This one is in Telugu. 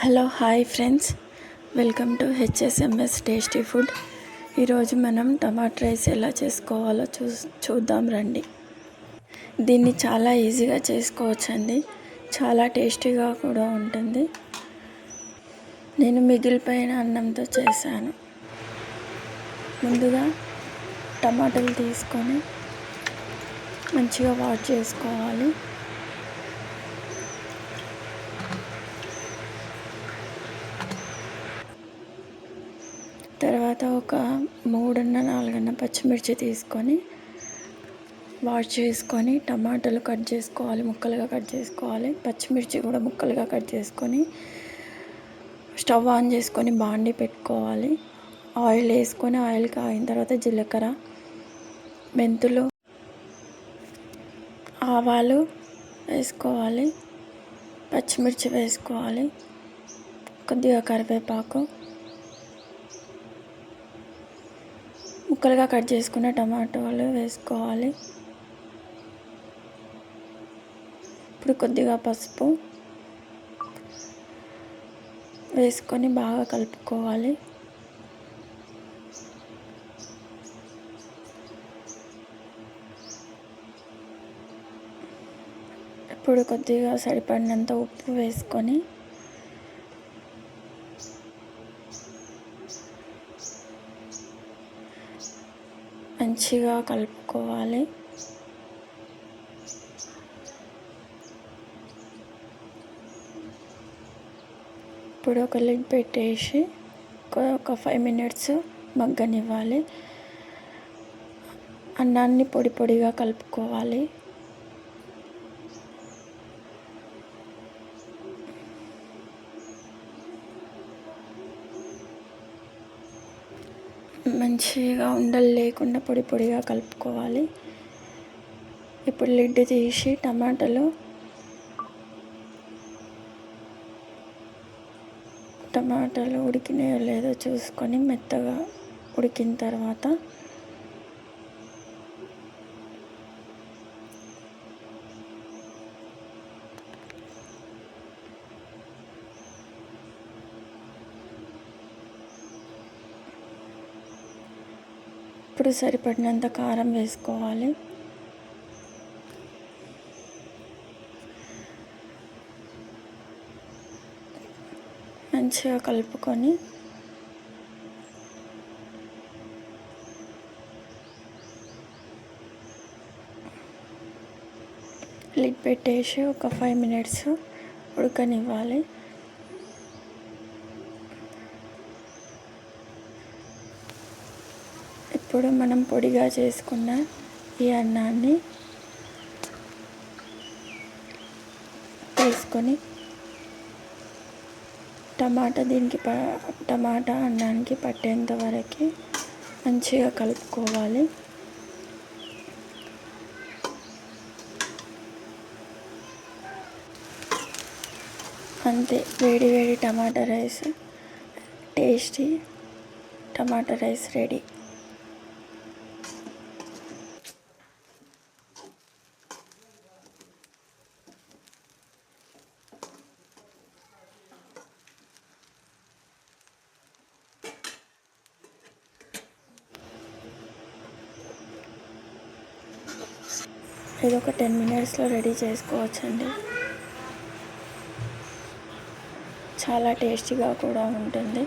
Hello hi friends, welcome to HSMS tasty food. ఈరోజు మనం టమాటా రైస్ ఎలా చేసుకోవాలో చూద్దాం రండి. దీన్ని చాలా ఈజీగా చేసుకోవచ్చండి, చాలా టేస్టీగా కూడా ఉంటుంది. నేను మిగిలిపోయిన అన్నంతో చేశాను. ముందుగా టమాటాలు తీసుకొని మంచిగా వాష్ చేసుకోవాలి. తర్వాత ఒక 3-4 పచ్చిమిర్చి తీసుకొని వాష్ చేసుకొని టమాటాలు కట్ చేసుకోవాలి, ముక్కలుగా కట్ చేసుకోవాలి. పచ్చిమిర్చి కూడా ముక్కలుగా కట్ చేసుకొని స్టవ్ ఆన్ చేసుకొని బాండి పెట్టుకోవాలి. ఆయిల్ వేసుకొని ఆయిల్ కాగిన తర్వాత జీలకర్ర, మెంతులు, ఆవాలు వేసుకోవాలి. పచ్చిమిర్చి వేసుకోవాలి, కొద్దిగా కరివేపాకు, ముక్కలుగా కట్ చేసుకున్న టమాటాలు వేసుకోవాలి. ఇప్పుడు కొద్దిగా పసుపు వేసుకొని బాగా కలుపుకోవాలి. ఇప్పుడు కొద్దిగా సరిపడినంత ఉప్పు వేసుకొని మంచిగా కలుపుకోవాలి. ఇప్పుడు ఒక లిడ్ పెట్టేసి ఒక 5 minutes మగ్గనివ్వాలి. అన్నాన్ని పొడి పొడిగా కలుపుకోవాలి. మంచిగా ఉండలు లేకుండా పొడి పొడిగా కలుపుకోవాలి. ఇప్పుడు లిడ్ తీసి టమాటాలు ఉడికినాయో లేదో చూసుకొని మెత్తగా ఉడికిన తర్వాత ఇప్పుడు సరిపడినంత కారం వేసుకోవాలి. మంచిగా కలుపుకొని లిడ్ పెట్టేసి ఒక 5 minutes ఉడకనివ్వాలి. ఇప్పుడు మనం పొడిగా చేసుకున్న ఈ అన్నాన్ని వేసుకొని టమాటా అన్నానికి పట్టేంత వరకు మంచిగా కలుపుకోవాలి. అంతే, వేడి వేడి టమాటా రైస్, టేస్టీ టమాటా రైస్ రెడీ. ఇది ఒక 10 minutesలో రెడీ చేసుకోవచ్చండి. చాలా టేస్టీగా కూడా ఉంటుంది.